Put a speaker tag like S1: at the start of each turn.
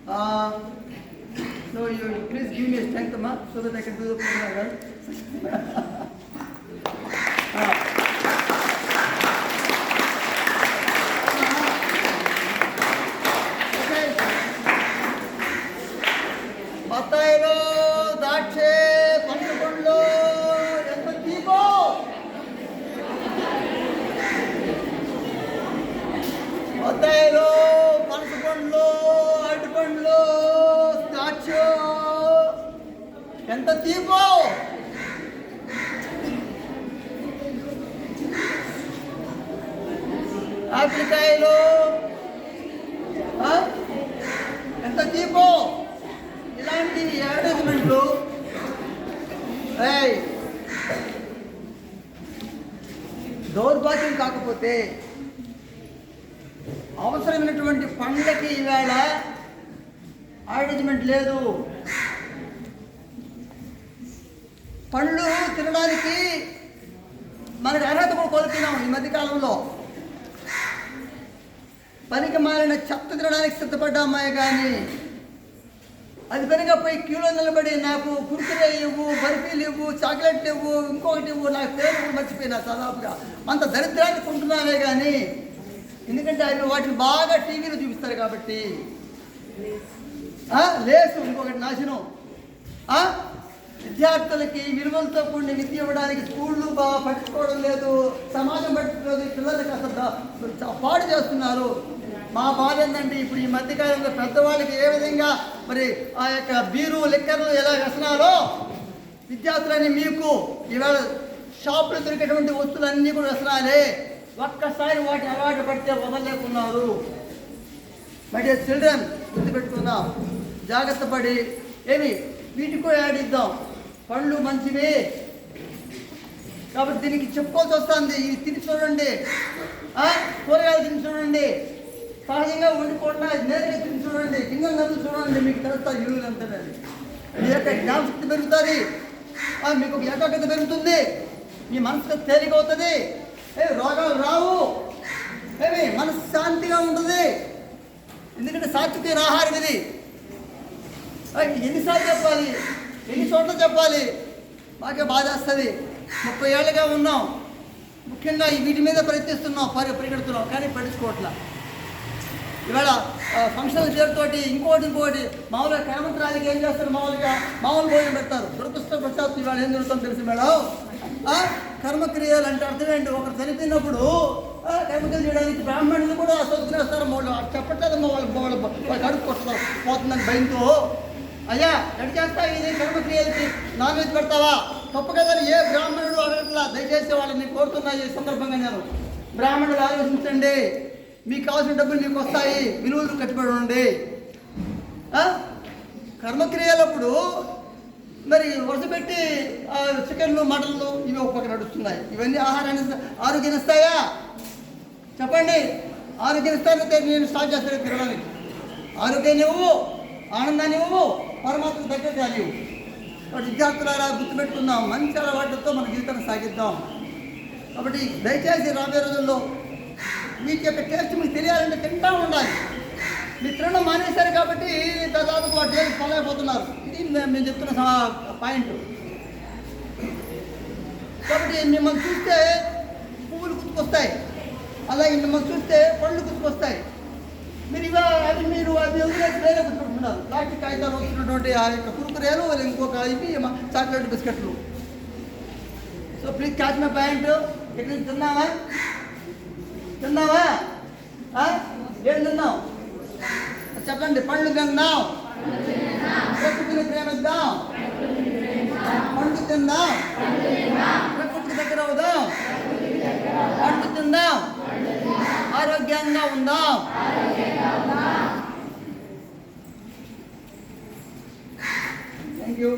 S1: So you please give me a strength, ma, so that I can do the program well. Okay. బత్తాయిలో ద్రాక్ష పండుగల్లో ఎంత తీపో. బత్తాయిలో పనసపండ్లు అరటిపండ్లు ద్రాక్ష ఎంత తీపో. ఆపిల్కాయలు ఎంత తీపో. ఇలాంటి అడ్వర్టైజ్మెంట్లు దౌర్భాగ్యం కాకపోతే అవసరమైనటువంటి పండ్లకి ఈవేళ అడ్వర్టైజ్మెంట్ లేదు. పండ్లు తినడానికి మనకి అర్హత కూడా కోల్పోయినాం ఈ మధ్యకాలంలో. పనికి మారిన చెత్త తినడానికి సిద్ధపడ్డామాయ కానీ అది పెరిగిపోయి క్యూలో నిలబడి నాకు కుర్కురే ఇవ్వు, బర్ఫీలు ఇవ్వు, చాక్లెట్లు ఇవ్వు, ఇంకొకటి ఇవ్వు, నాకు పేరు కూడా మర్చిపోయినా దాదాపుగా. అంత దరిద్రాన్ని కొంటున్నానే కానీ, ఎందుకంటే అవి వాటిని బాగా టీవీలో చూపిస్తారు కాబట్టి. లేసు ఇంకొకటి నాశనం. విద్యార్థులకి విలువలతో కూడిన విద్య ఇవ్వడానికి స్కూళ్ళు బాగా పట్టించుకోవడం లేదు, సమాజం పట్టించుకోలేదు, పిల్లలకి అసలు పాడు చేస్తున్నారు. మా బాధ ఏంటంటే ఇప్పుడు ఈ మధ్యకాలంలో పెద్దవాళ్ళకి ఏ విధంగా మరి ఆ యొక్క బీరు లిక్కర్లు ఎలా వ్యసనాలో విద్యార్థులని మీకు ఈవేళ షాపులో దొరికేటువంటి వస్తువులన్నీ కూడా వ్యసనాలే. ఒక్కసారి వాటిని అలవాటు పడితే వదలలేకున్నారు. మై డియర్ చిల్డ్రన్, గుర్తుపెట్టుకుందాం, జాగ్రత్త పడి వీటికో యాడిద్దాం. పండ్లు మంచివి కాబట్టి దీనికి చెప్పుకోవాల్సి వస్తుంది. ఇవి తిని చూడండి, కూరగాయలు తిని చూడండి, సహజంగా వండుకోండి, నేరుగా తిని చూడండి, గింజలు నన్ను చూడండి, మీకు తెలుస్తుంది విలువలు ఎంతది. మీ యొక్క జ్ఞాపశక్తి పెరుగుతుంది, మీకు ఏకాగ్రత పెరుగుతుంది, మీ మనసు తేలిక అవుతుంది, రోగాలు రావు, మనసు శాంతిగా ఉంటుంది. ఎందుకంటే సాత్విక ఆహారం ఇది. ఎన్నిసార్లు చెప్పాలి, ఎన్ని చోట్ల చెప్పాలి, మాకే బాధ వస్తుంది. 30 ఏళ్ళుగా ఉన్నాం, ముఖ్యంగా వీటి మీద ప్రయత్నిస్తున్నాం, పరిగెడుతున్నాం, కానీ పట్టించుకోవట్లా. ఇవాళ ఫంక్షన్ల పేరుతోటి ఇంకోటి మామూలుగా కేమంత్రాలకి ఏం చేస్తారు, మామూలు భోజనం పెడతారు. దురదృష్టవశాత్తు ఇవాళ ఏం జరుగుతుందో తెలుసు మేడం, కర్మక్రియలు అంటే అర్థం ఏంటి? ఒకరు చనిపోయినప్పుడు కర్మక్రియలు చేయడానికి బ్రాహ్మణులు కూడా సొత్తునేస్తారు. చెప్పట్లేదమ్మా, వాళ్ళ కడుపు పోతుందని భయంతో. అయ్యా ఎడ చేస్తావు ఇది కర్మక్రియలకి నాన్ వెజ్ పెడతావా? తప్పు కదని ఏ బ్రాహ్మణుడు అడగట్లా. దయచేసి వాళ్ళని కోరుతున్నా ఈ సందర్భంగా నేను, బ్రాహ్మణులు ఆలోచించండి, మీకు కావాల్సిన డబ్బులు మీకు వస్తాయి, విలువలు కట్టుబడి ఉండండి. కర్మక్రియలప్పుడు మరి వరుస పెట్టి చికెన్లు మటన్లు ఇవి ఒక పక్క నడుస్తున్నాయి. ఇవన్నీ ఆరోగ్యాన్ని ఇస్తాయా చెప్పండి? ఆరోగ్యాన్ని ఇస్తానంటే నేను స్టార్ట్ చేస్తాను తినడానికి. ఆరోగ్యాన్ని ఇవ్వు, ఆనందాన్ని ఇవ్వు, పరమాత్మ దగ్గర కాదు. విద్యార్థులారా గుర్తుపెట్టుకుందాం, మంచి అలవాట్లతో మన జీవితాన్ని సాగిద్దాం. కాబట్టి దయచేసి రాబోయే రోజుల్లో మీకు యొక్క టేస్ట్ మీకు తెలియాలంటే తింటా ఉండాలి. మీరు తినడం మానేశారు కాబట్టి దాదాపు ఆ టేస్ట్ పొలైపోతున్నారు. ఇది మేము చెప్తున్న పాయింట్. కాబట్టి మిమ్మల్ని చూస్తే పువ్వులు గుర్తుకొస్తాయి, అలాగే మిమ్మల్ని చూస్తే పళ్ళు గుర్తుకొస్తాయి. మీరు అది వదిలేసి వేరే గుర్తుకుంటున్నారు. ప్లాస్టిక్ కాగితాలు వస్తున్నటువంటి ఆ యొక్క కురుకురేలు, ఇంకొక ఇవి చాక్లెట్ బిస్కెట్లు. So please catch my point. ఎక్కడి నుంచి తిన్నావా? ఏం తిన్నాం చెప్పండి. పండ్లు తిందాం, ప్రకృతిని ప్రేమిద్దాం, పండ్లు తిందాం, ప్రకృతికి దగ్గర అవుదాం, పండ్లు తిందాం, ఆరోగ్యంగా ఉందాం. Thank you.